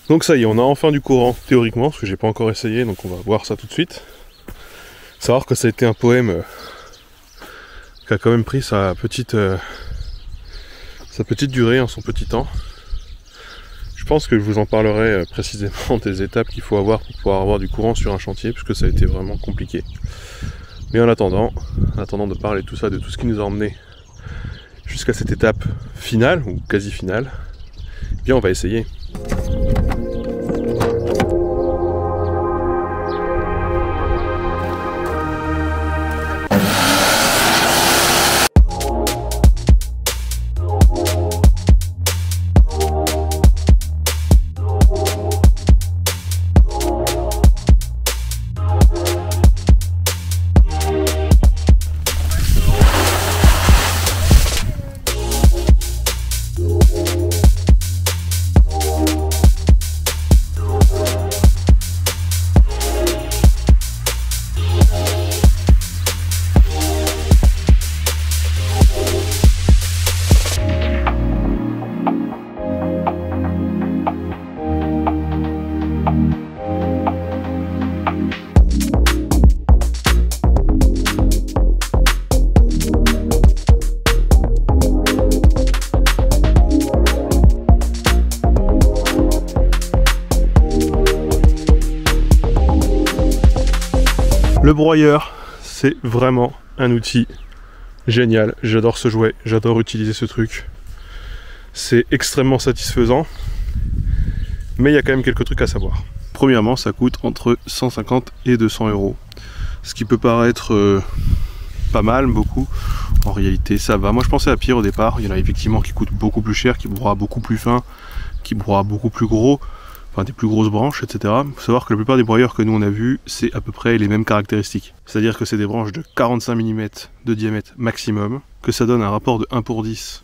Donc ça y est, on a enfin du courant, théoriquement, parce que j'ai pas encore essayé, donc on va voir ça tout de suite. Savoir que ça a été un poème qui a quand même pris sa petite durée en son petit temps. Je pense que je vous en parlerai précisément des étapes qu'il faut avoir pour pouvoir avoir du courant sur un chantier, puisque ça a été vraiment compliqué. Mais en attendant de parler de tout ça, de tout ce qui nous a emmené jusqu'à cette étape finale, ou quasi finale, eh bien on va essayer. Le broyeur, c'est vraiment un outil génial. J'adore ce jouet, j'adore utiliser ce truc. C'est extrêmement satisfaisant, mais il y a quand même quelques trucs à savoir. Premièrement, ça coûte entre 150 et 200 €. Ce qui peut paraître pas mal, beaucoup. En réalité, ça va. Moi, je pensais à pire au départ. Il y en a effectivement qui coûtent beaucoup plus cher, qui broient beaucoup plus fin, qui broient beaucoup plus gros. Enfin, des plus grosses branches, etc. Il faut savoir que la plupart des broyeurs que nous on a vus, c'est à peu près les mêmes caractéristiques. C'est-à-dire que c'est des branches de 45 mm de diamètre maximum, que ça donne un rapport de 1/10.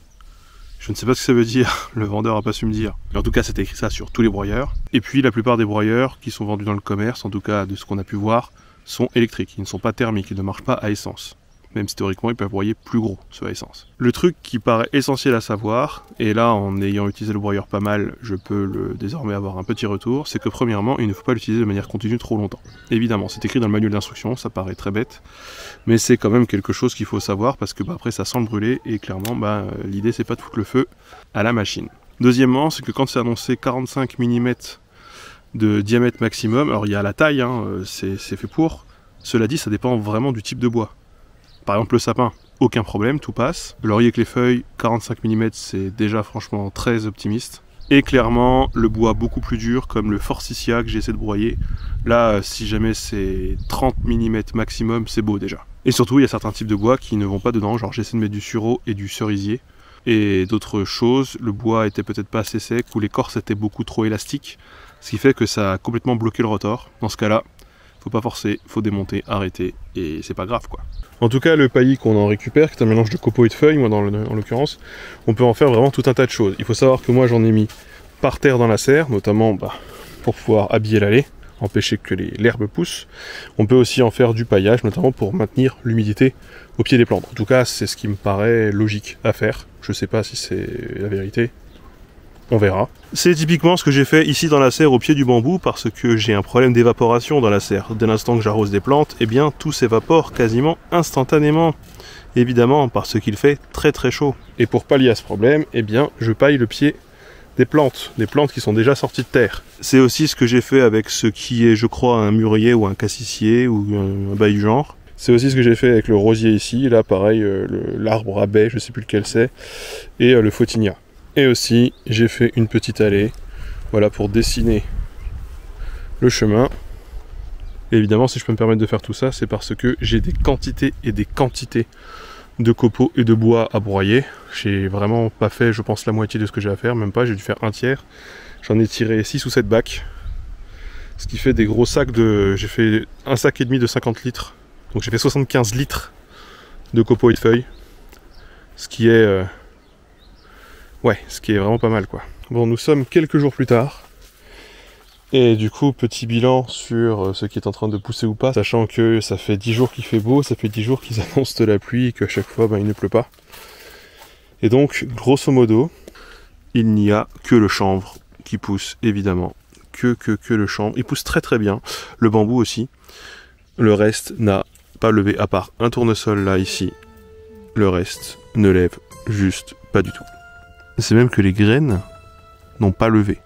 Je ne sais pas ce que ça veut dire, le vendeur n'a pas su me dire. Mais en tout cas, c'était écrit ça sur tous les broyeurs. Et puis la plupart des broyeurs qui sont vendus dans le commerce, en tout cas de ce qu'on a pu voir, sont électriques. Ils ne sont pas thermiques, ils ne marchent pas à essence. Même si théoriquement ils peuvent broyer plus gros, ceux à essence. Le truc qui paraît essentiel à savoir, et là en ayant utilisé le broyeur pas mal, je peux désormais avoir un petit retour, c'est que premièrement, il ne faut pas l'utiliser de manière continue trop longtemps. Évidemment, c'est écrit dans le manuel d'instruction, ça paraît très bête, mais c'est quand même quelque chose qu'il faut savoir, parce que après ça sent le brûler, et clairement, l'idée c'est pas de foutre le feu à la machine. Deuxièmement, c'est que quand c'est annoncé 45 mm de diamètre maximum, alors il y a la taille, c'est fait pour, cela dit, ça dépend vraiment du type de bois. Par exemple le sapin, aucun problème, tout passe. Le laurier avec les feuilles, 45 mm, c'est déjà franchement très optimiste. Et clairement, le bois beaucoup plus dur, comme le forsythia que j'essaie de broyer, là, si jamais c'est 30 mm maximum, c'est beau déjà. Et surtout, il y a certains types de bois qui ne vont pas dedans, genre j'essaie de mettre du sureau et du cerisier. Et d'autres choses, le bois était peut-être pas assez sec, ou l'écorce était beaucoup trop élastique, ce qui fait que ça a complètement bloqué le rotor. Dans ce cas-là, faut pas forcer, faut démonter, arrêter, et c'est pas grave quoi. En tout cas, le paillis qu'on en récupère, qui est un mélange de copeaux et de feuilles, moi en l'occurrence, on peut en faire vraiment tout un tas de choses. Il faut savoir que moi j'en ai mis par terre dans la serre, notamment pour pouvoir habiller l'allée, empêcher que l'herbe pousse. On peut aussi en faire du paillage, notamment pour maintenir l'humidité au pied des plantes. En tout cas, c'est ce qui me paraît logique à faire. Je sais pas si c'est la vérité. On verra. C'est typiquement ce que j'ai fait ici dans la serre au pied du bambou parce que j'ai un problème d'évaporation dans la serre. Dès l'instant que j'arrose des plantes, eh bien tout s'évapore quasiment instantanément. Évidemment parce qu'il fait très très chaud. Et pour pallier à ce problème, eh bien je paille le pied des plantes qui sont déjà sorties de terre. C'est aussi ce que j'ai fait avec ce qui est, je crois, un mûrier ou un cassissier ou un bail du genre. C'est aussi ce que j'ai fait avec le rosier ici, là pareil, l'arbre à baie, je sais plus lequel c'est, et le photinia. Et aussi, j'ai fait une petite allée, voilà, pour dessiner le chemin. Et évidemment, si je peux me permettre de faire tout ça, c'est parce que j'ai des quantités et des quantités de copeaux et de bois à broyer. J'ai vraiment pas fait, je pense, la moitié de ce que j'ai à faire, même pas, j'ai dû faire un tiers. J'en ai tiré 6 ou 7 bacs, ce qui fait des gros sacs de... J'ai fait un sac et demi de 50 litres, donc j'ai fait 75 litres de copeaux et de feuilles, ce qui est... Ouais, ce qui est vraiment pas mal quoi. Bon, nous sommes quelques jours plus tard. Et du coup, petit bilan sur ce qui est en train de pousser ou pas, sachant que ça fait 10 jours qu'il fait beau, ça fait 10 jours qu'ils annoncent de la pluie et qu'à chaque fois, il ne pleut pas. Et donc, grosso modo, il n'y a que le chanvre qui pousse, évidemment, que le chanvre. Il pousse très très bien. Le bambou aussi. Le reste n'a pas levé, à part un tournesol là, ici. Le reste ne lève juste pas du tout. C'est même que les graines n'ont pas levé.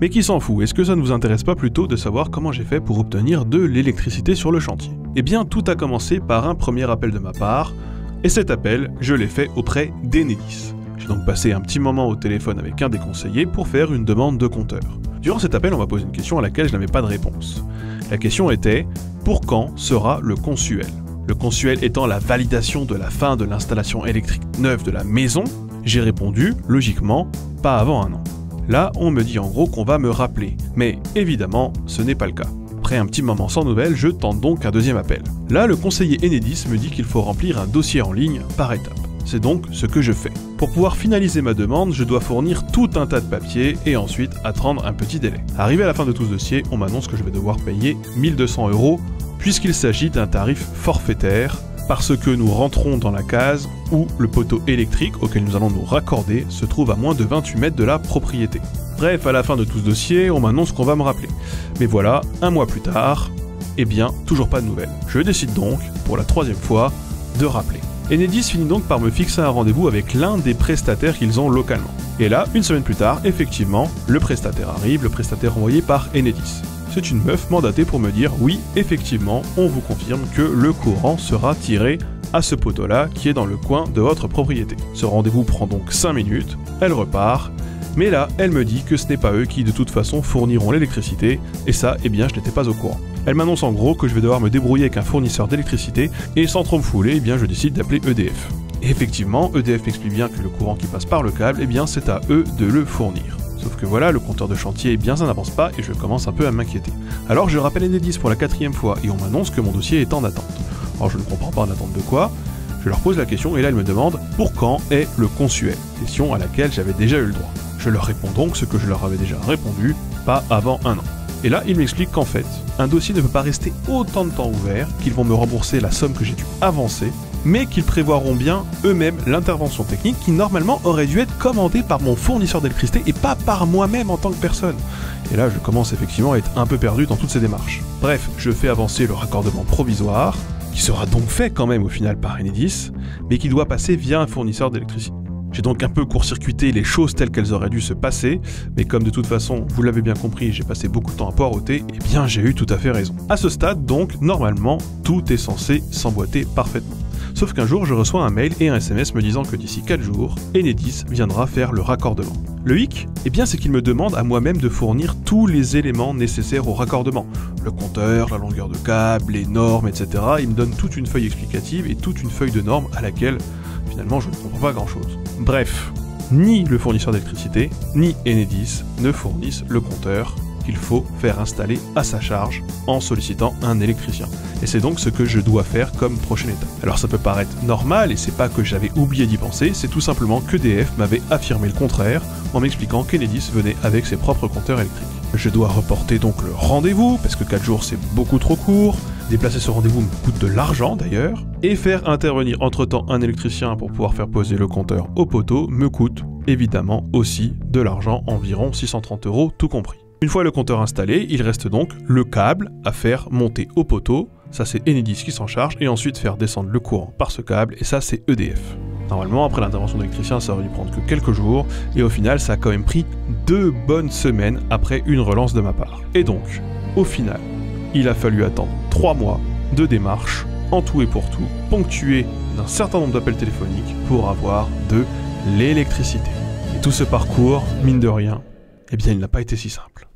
Mais qui s'en fout, est-ce que ça ne vous intéresse pas plutôt de savoir comment j'ai fait pour obtenir de l'électricité sur le chantier? Eh bien, tout a commencé par un premier appel de ma part, et cet appel, je l'ai fait auprès d'Enedis. J'ai donc passé un petit moment au téléphone avec un des conseillers pour faire une demande de compteur. Durant cet appel, on m'a posé une question à laquelle je n'avais pas de réponse. La question était, pour quand sera le consuel? Le consuel étant la validation de la fin de l'installation électrique neuve de la maison, j'ai répondu, logiquement, pas avant 1 an. Là, on me dit en gros qu'on va me rappeler, mais évidemment, ce n'est pas le cas. Après un petit moment sans nouvelles, je tente donc un deuxième appel. Là, le conseiller Enedis me dit qu'il faut remplir un dossier en ligne par étapes. C'est donc ce que je fais. Pour pouvoir finaliser ma demande, je dois fournir tout un tas de papiers et ensuite attendre un petit délai. Arrivé à la fin de tout ce dossier, on m'annonce que je vais devoir payer 1 200 € puisqu'il s'agit d'un tarif forfaitaire parce que nous rentrons dans la case où le poteau électrique auquel nous allons nous raccorder se trouve à moins de 28 mètres de la propriété. Bref, à la fin de tout ce dossier, on m'annonce qu'on va me rappeler. Mais voilà, 1 mois plus tard, eh bien, toujours pas de nouvelles. Je décide donc, pour la 3e fois, de rappeler. Enedis finit donc par me fixer un rendez-vous avec l'un des prestataires qu'ils ont localement. Et là, 1 semaine plus tard, effectivement, le prestataire arrive, le prestataire envoyé par Enedis. C'est une meuf mandatée pour me dire « Oui, effectivement, on vous confirme que le courant sera tiré à ce poteau-là qui est dans le coin de votre propriété. » Ce rendez-vous prend donc 5 minutes, elle repart, mais là, elle me dit que ce n'est pas eux qui de toute façon fourniront l'électricité, et ça, eh bien, je n'étais pas au courant. Elle m'annonce en gros que je vais devoir me débrouiller avec un fournisseur d'électricité, et sans trop me fouler, eh bien, je décide d'appeler EDF. Et effectivement, EDF m'explique bien que le courant qui passe par le câble, eh bien, c'est à eux de le fournir. Sauf que voilà, le compteur de chantier, eh bien ça n'avance pas et je commence un peu à m'inquiéter. Alors je rappelle Enedis pour la 4e fois et on m'annonce que mon dossier est en attente. Alors je ne comprends pas en attente de quoi, je leur pose la question et là ils me demandent pour quand est le consuel, question à laquelle j'avais déjà eu le droit. Je leur réponds donc ce que je leur avais déjà répondu, pas avant 1 an. Et là ils m'expliquent qu'en fait, un dossier ne peut pas rester autant de temps ouvert, qu'ils vont me rembourser la somme que j'ai dû avancer, mais qu'ils prévoiront bien eux-mêmes l'intervention technique qui normalement aurait dû être commandée par mon fournisseur d'électricité et pas par moi-même en tant que personne. Et là je commence effectivement à être un peu perdu dans toutes ces démarches. Bref, je fais avancer le raccordement provisoire, qui sera donc fait quand même au final par Enedis, mais qui doit passer via un fournisseur d'électricité. J'ai donc un peu court-circuité les choses telles qu'elles auraient dû se passer, mais comme de toute façon, vous l'avez bien compris, j'ai passé beaucoup de temps à poireauter, et bien j'ai eu tout à fait raison. À ce stade donc, normalement, tout est censé s'emboîter parfaitement. Sauf qu'un jour, je reçois un mail et un SMS me disant que d'ici 4 jours, Enedis viendra faire le raccordement. Le hic, eh bien c'est qu'il me demande à moi-même de fournir tous les éléments nécessaires au raccordement. Le compteur, la longueur de câble, les normes, etc. Il me donne toute une feuille explicative et toute une feuille de normes à laquelle, finalement, je ne comprends pas grand-chose. Bref, ni le fournisseur d'électricité, ni Enedis ne fournissent le compteur qu'il faut faire installer à sa charge en sollicitant un électricien. Et c'est donc ce que je dois faire comme prochaine étape. Alors ça peut paraître normal et c'est pas que j'avais oublié d'y penser, c'est tout simplement qu'EDF m'avait affirmé le contraire en m'expliquant qu'Enedis venait avec ses propres compteurs électriques. Je dois reporter donc le rendez-vous parce que 4 jours c'est beaucoup trop court, déplacer ce rendez-vous me coûte de l'argent d'ailleurs, et faire intervenir entre-temps un électricien pour pouvoir faire poser le compteur au poteau me coûte évidemment aussi de l'argent, environ 630 € tout compris. Une fois le compteur installé, il reste donc le câble à faire monter au poteau, ça c'est Enedis qui s'en charge, et ensuite faire descendre le courant par ce câble, et ça c'est EDF. Normalement, après l'intervention de l'électricien, ça aurait dû prendre que quelques jours, et au final, ça a quand même pris 2 bonnes semaines après une relance de ma part. Et donc, au final, il a fallu attendre 3 mois de démarches, en tout et pour tout, ponctué d'un certain nombre d'appels téléphoniques pour avoir de l'électricité. Et tout ce parcours, mine de rien, eh bien il n'a pas été si simple.